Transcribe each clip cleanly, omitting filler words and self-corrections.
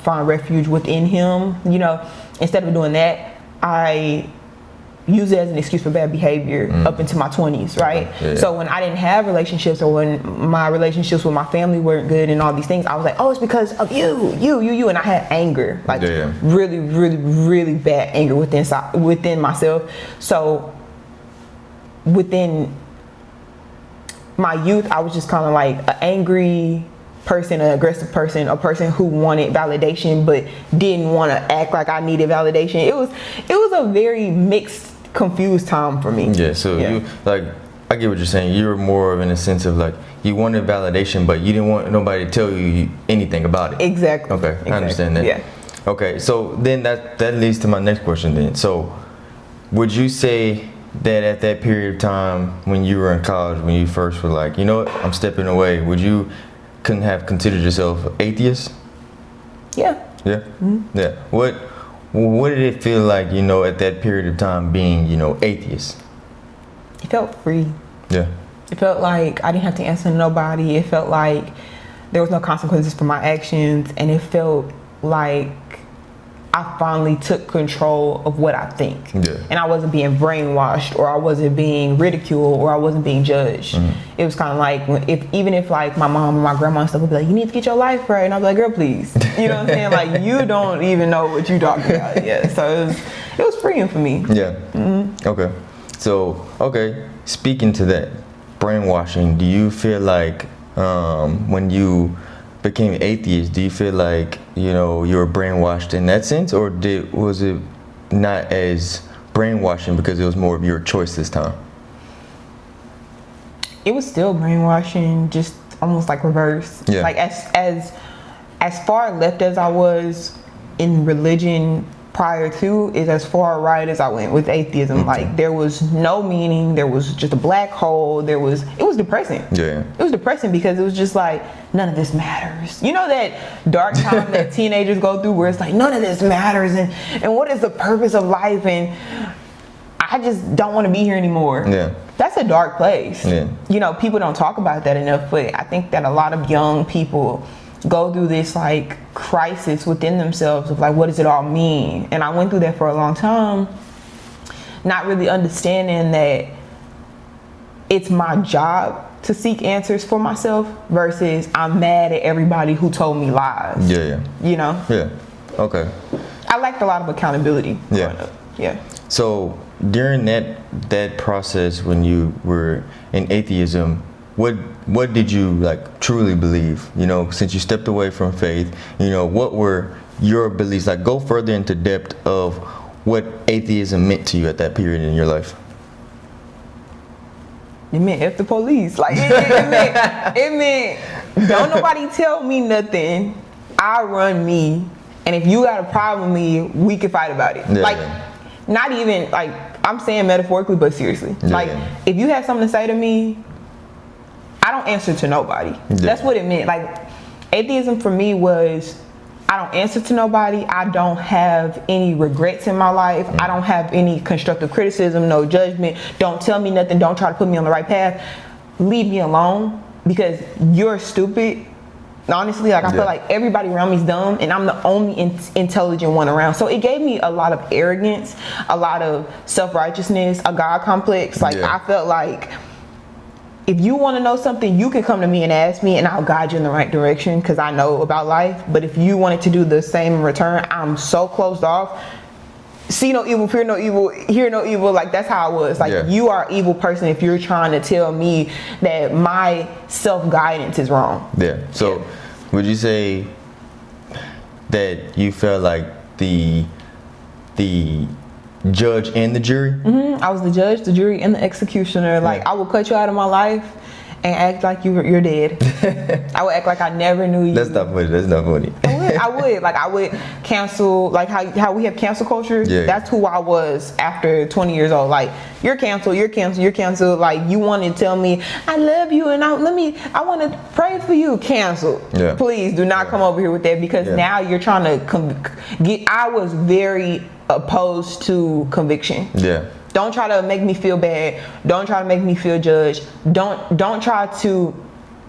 find refuge within him. You know, instead of doing that, I use it as an excuse for bad behavior up into my 20s, right? Yeah. So when I didn't have relationships, or when my relationships with my family weren't good and all these things, I was like, oh, it's because of you, and I had anger, like really, really, really bad anger within myself. So within my youth, I was just kind of like an angry person, an aggressive person, a person who wanted validation but didn't want to act like I needed validation. It was a very mixed, confused time for me. Yeah, so you, like, I get what you're saying. You were more of in a sense of like, you wanted validation, but you didn't want nobody to tell you anything about it. Exactly. Okay, exactly. I understand that. Yeah. Okay, so then that leads to my next question then. So would you say that at that period of time when you were in college, when you first were like, you know what, I'm stepping away, would you couldn't have considered yourself atheist? Yeah. Yeah? Yeah. What did it feel like, you know, at that period of time being, you know, atheist? It felt free. Yeah. It felt like I didn't have to answer to nobody. It felt like there was no consequences for my actions, and it felt like I finally took control of what I think. Yeah. And I wasn't being brainwashed, or I wasn't being ridiculed, or I wasn't being judged. It was kind of like, even if like my mom and my grandma and stuff would be like, you need to get your life right. And I'd be like, girl, please. You know what I'm saying? Like, you don't even know what you're talking about. Yeah. So it was freeing for me. Yeah. Okay. So, okay. Speaking to that, brainwashing, do you feel like when you became atheist, do you feel like, you know, you were brainwashed in that sense, or was it not as brainwashing because it was more of your choice this time? It was still brainwashing, just almost like reverse. Yeah. Like as far left as I was in religion prior to is as far right as I went with atheism. Like, there was no meaning, there was just a black hole, it was depressing. Yeah. It was depressing because it was just like, none of this matters. You know that dark time that teenagers go through where it's like, none of this matters, and what is the purpose of life, and I just don't want to be here anymore. Yeah. That's a dark place. Yeah. You know, people don't talk about that enough, but I think that a lot of young people go through this like crisis within themselves of like, what does it all mean? And I went through that for a long time, not really understanding that it's my job to seek answers for myself versus I'm mad at everybody who told me lies. Yeah. You know? Yeah. Okay. I lacked a lot of accountability growing up. Yeah. So during that process when you were in atheism, what did you like truly believe? You know, since you stepped away from faith, you know, what were your beliefs? Like, go further into depth of what atheism meant to you at that period in your life. It meant F the police. Like, it meant don't nobody tell me nothing. I run me, and if you got a problem with me, we can fight about it. Yeah, like, not even like I'm saying metaphorically, but seriously. Yeah, like, if you have something to say to me, I don't answer to nobody. Yeah. That's what it meant. Like, atheism for me was, I don't answer to nobody. I don't have any regrets in my life. I don't have any constructive criticism, no judgment. Don't tell me nothing. Don't try to put me on the right path. Leave me alone because you're stupid. Honestly, like, I feel like everybody around me is dumb and I'm the only intelligent one around. So it gave me a lot of arrogance, a lot of self-righteousness, a God complex. Like, I felt like, if you want to know something, you can come to me and ask me and I'll guide you in the right direction because I know about life. But if you wanted to do the same in return, I'm so closed off. See no evil, fear no evil, hear no evil. Like, that's how I was. Like, you are an evil person if you're trying to tell me that my self-guidance is wrong. Yeah. So would you say that you felt like the judge and the jury? I was the judge, the jury, and the executioner. Like, I would cut you out of my life and act like you're dead. I would act like I never knew you. That's not funny. That's not funny. I would. Like, I would cancel, like how we have cancel culture. Yeah. That's who I was after 20 years old. Like, you're canceled, you're canceled, you're canceled. Like, you want to tell me, I love you and I want to pray for you. Canceled. Yeah. Please do not come over here with that because now you're trying to I was very opposed to conviction. Yeah. Don't try to make me feel bad. Don't try to make me feel judged. Don't try to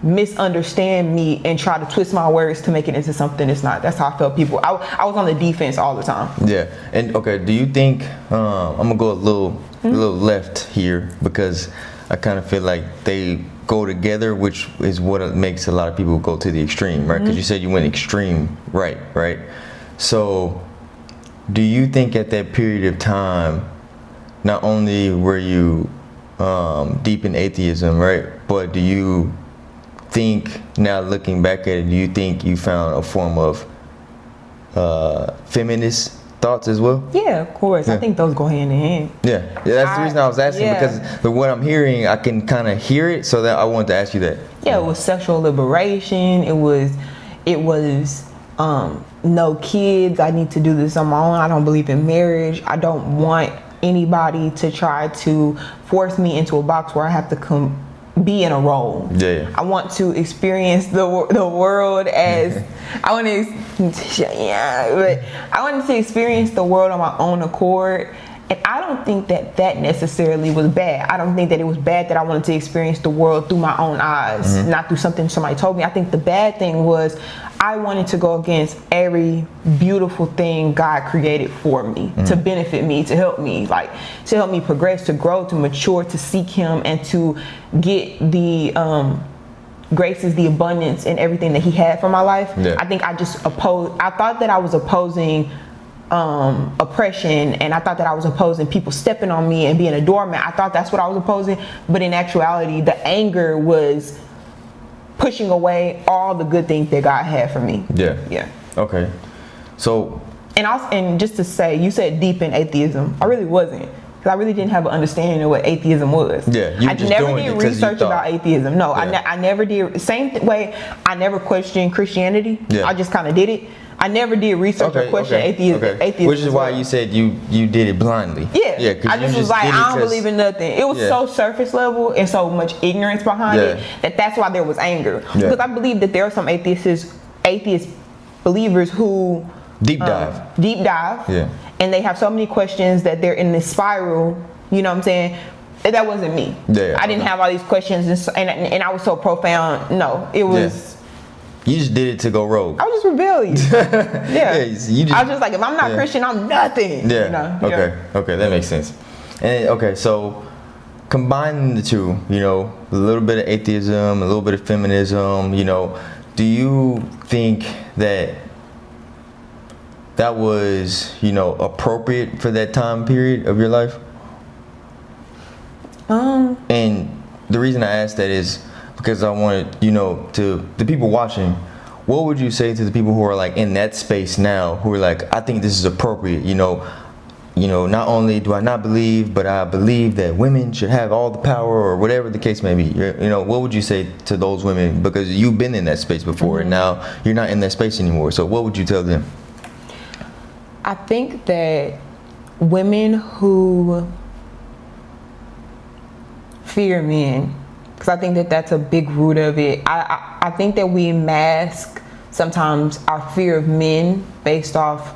misunderstand me and try to twist my words to make it into something it's not. That's how I felt people. I was on the defense all the time. Yeah. And okay, do you think I'm gonna go a little left here, because I kind of feel like they go together, which is what makes a lot of people go to the extreme, right? Because you said you went extreme right? So do you think at that period of time, not only were you deep in atheism, right, but do you think, now looking back at it, do you think you found a form of feminist thoughts as well? Yeah, of course. I think those go hand in hand. Yeah, that's the reason I was asking, because what I'm hearing, I can kind of hear it, so that I wanted to ask you that. Yeah, it was sexual liberation. It was no kids. I need to do this on my own. I don't believe in marriage. I don't want anybody to try to force me into a box where I have to be in a role. Yeah. I want to experience the world as I want to experience the world on my own accord. And I don't think that necessarily was bad. I don't think that it was bad that I wanted to experience the world through my own eyes, not through something somebody told me. I think the bad thing was I wanted to go against every beautiful thing God created for me, to benefit me, to help me progress, to grow, to mature, to seek Him, and to get the graces, the abundance, and everything that He had for my life. Yeah. I think I thought that I was opposing oppression, and I thought that I was opposing people stepping on me and being a doormat. I thought that's what I was opposing, but in actuality, the anger was pushing away all the good things that God had for me. Yeah. Okay. So. And just to say, you said deep in atheism. I really wasn't, because I really didn't have an understanding of what atheism was. Yeah. You I never did research about atheism. No, yeah. I never did. Same way, I never questioned Christianity. Yeah. I just kind of did it. I never did research or question atheism. Which is why you said you did it blindly. Yeah. I just was like, I don't believe in nothing. It was so surface level and so much ignorance behind it that's why there was anger. Yeah. Because I believe that there are some atheist believers who deep dive. Yeah. And they have so many questions that they're in this spiral. You know what I'm saying? That wasn't me. Yeah. I didn't have all these questions and I was so profound. No, it was. Yeah. You just did it to go rogue. I was just rebellious. Yeah. I was just like, if I'm not Christian, I'm nothing. Yeah. You know? Okay, that makes sense. And okay, so combining the two, a little bit of atheism, a little bit of feminism, do you think that was, appropriate for that time period of your life? And the reason I asked that is because I wanted, to the people watching, what would you say to the people who are like in that space now, who are like, I think this is appropriate, not only do I not believe, but I believe that women should have all the power, or whatever the case may be. What would you say to those women? Because you've been in that space before, and now you're not in that space anymore. So what would you tell them? I think that women who fear men, because I think that that's a big root of it. I think that we mask sometimes our fear of men based off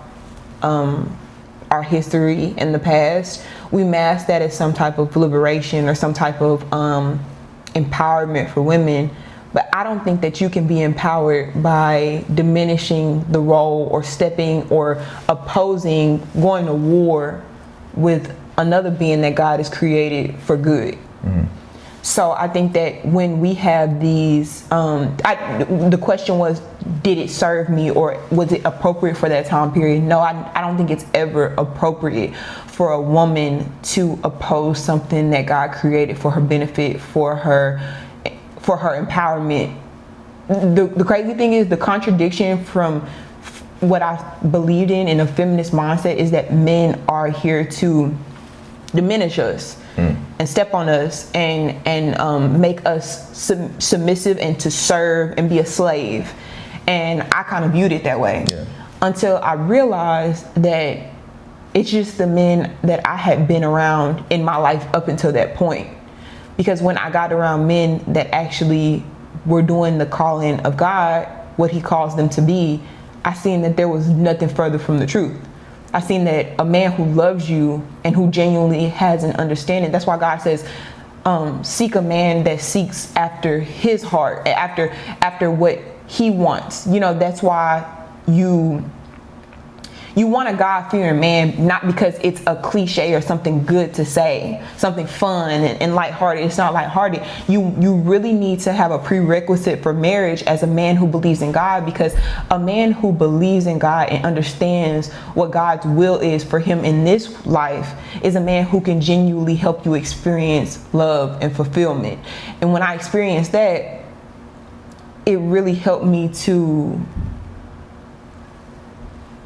our history in the past. We mask that as some type of liberation or some type of empowerment for women. But I don't think that you can be empowered by diminishing the role or stepping or opposing going to war with another being that God has created for good. So I think that when we have these, the question was, did it serve me, or was it appropriate for that time period? No, I don't think it's ever appropriate for a woman to oppose something that God created for her benefit, for her empowerment. The crazy thing is, the contradiction from what I believed in a feminist mindset is that men are here to diminish us and step on us and make us submissive and to serve and be a slave. And I kind of viewed it that way until I realized that it's just the men that I had been around in my life up until that point. Because when I got around men that actually were doing the calling of God, what He calls them to be, I seen that there was nothing further from the truth. I seen that a man who loves you and who genuinely has an understanding, that's why God says, seek a man that seeks after his heart, after what he wants. You know, that's why you want a God-fearing man, not because it's a cliche or something good to say, something fun and lighthearted. It's not lighthearted. You really need to have a prerequisite for marriage as a man who believes in God, because a man who believes in God and understands what God's will is for him in this life is a man who can genuinely help you experience love and fulfillment. And when I experienced that, it really helped me to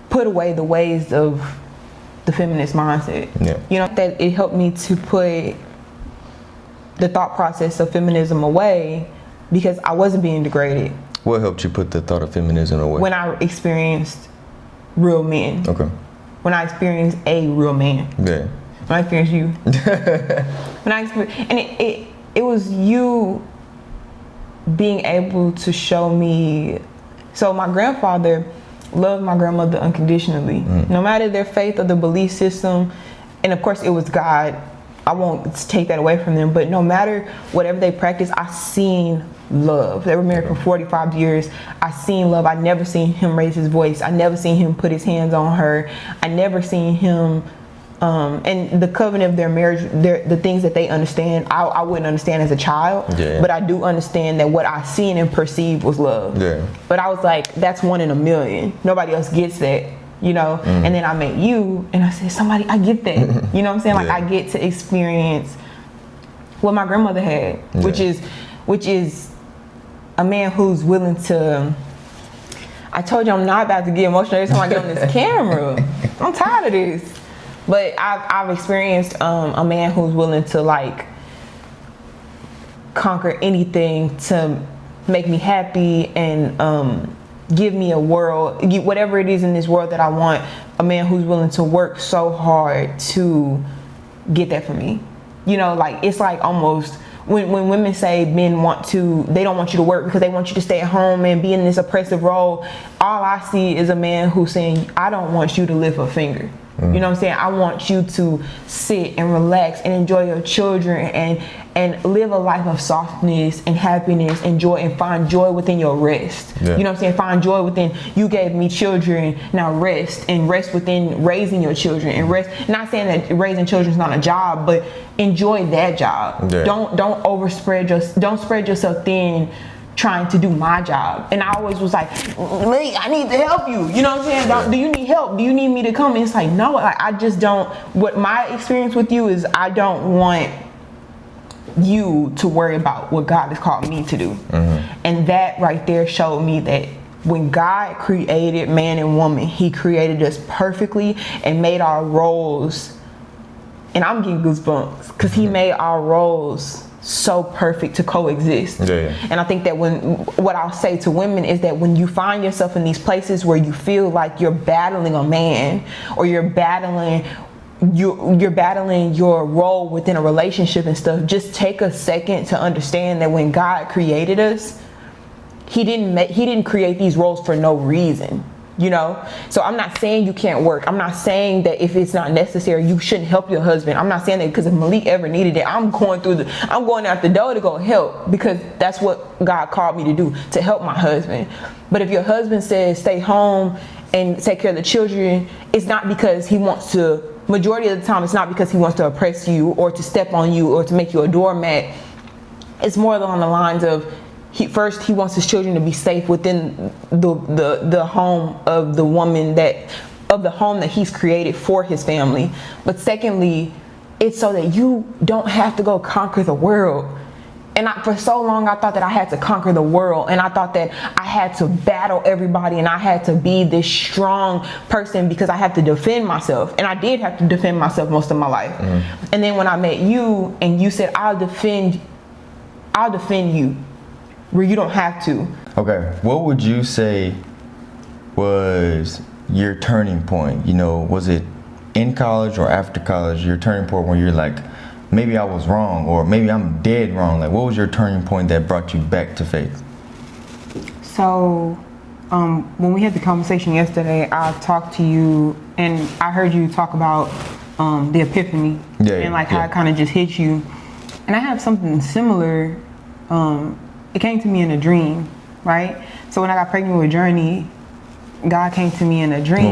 put away the ways of the feminist mindset. Yeah. You know, that it helped me to put the thought process of feminism away because I wasn't being degraded. What helped you put the thought of feminism away? When I experienced real men. Okay. When I experienced a real man. Yeah. When I experienced you. When I experienced, and it was you being able to show me. So my grandfather loved my grandmother unconditionally, no matter their faith or the belief system. And of course it was God. I won't take that away from them, but no matter whatever they practice, I seen love. They were married for 45 years. I seen love. I never seen him raise his voice. I never seen him put his hands on her. I never seen him and the covenant of their marriage, the things that they understand, I wouldn't understand as a child, but I do understand that what I seen and perceived was love. Yeah. But I was like, that's 1 in a million. Nobody else gets that, you know? And then I met you and I said, I get that. You know what I'm saying? Like I get to experience what my grandmother had, which is a man who's willing to, I told you I'm not about to get emotional every time I get on this camera. I'm tired of this. But I've experienced a man who's willing to like conquer anything to make me happy and give me a world, whatever it is in this world that I want. A man who's willing to work so hard to get that for me. You know, like it's like almost when women say men they don't want you to work because they want you to stay at home and be in this oppressive role. All I see is a man who's saying, I don't want you to lift a finger. You know what I'm saying? I want you to sit and relax and enjoy your children and live a life of softness and happiness and joy, and find joy within your rest. You know what I'm saying? Find joy within, you gave me children, now rest, and rest within raising your children, and rest. Not saying that raising children is not a job, but enjoy that job. Don't spread yourself thin trying to do my job. And I always was like, Lee, I need to help you. You know what I'm saying? Do you need help? Do you need me to come? And it's like, no, I just don't. What my experience with you is, I don't want you to worry about what God has called me to do. And that right there showed me that when God created man and woman, he created us perfectly and made our roles, and I'm getting goosebumps because he made our roles so perfect to coexist. And I think that what I'll say to women is that when you find yourself in these places where you feel like you're battling a man, or you're battling your role within a relationship and stuff, just take a second to understand that when God created us, he didn't create these roles for no reason. You know, so I'm not saying you can't work. I'm not saying that if it's not necessary, you shouldn't help your husband. I'm not saying that because if Malik ever needed it, I'm going out the door to go help, because that's what God called me to do, to help my husband. But if your husband says stay home and take care of the children, it's not because he wants to, majority of the time, it's not because he wants to oppress you or to step on you or to make you a doormat. It's more along the lines of, he wants his children to be safe within the home of the woman of the home that he's created for his family. But secondly, it's so that you don't have to go conquer the world. And for so long, I thought that I had to conquer the world, and I thought that I had to battle everybody, and I had to be this strong person because I had to defend myself. And I did have to defend myself most of my life. And then when I met you, and you said, I'll defend you where you don't have to. Okay, what would you say was your turning point? You know, was it in college or after college, your turning point where you're like, maybe I was wrong, or maybe I'm dead wrong? Like, what was your turning point that brought you back to faith? So, when we had the conversation yesterday, I talked to you, and I heard you talk about the epiphany, and like how it kind of just hit you. And I have something similar. It came to me in a dream, right? So when I got pregnant with Journey, God came to me in a dream.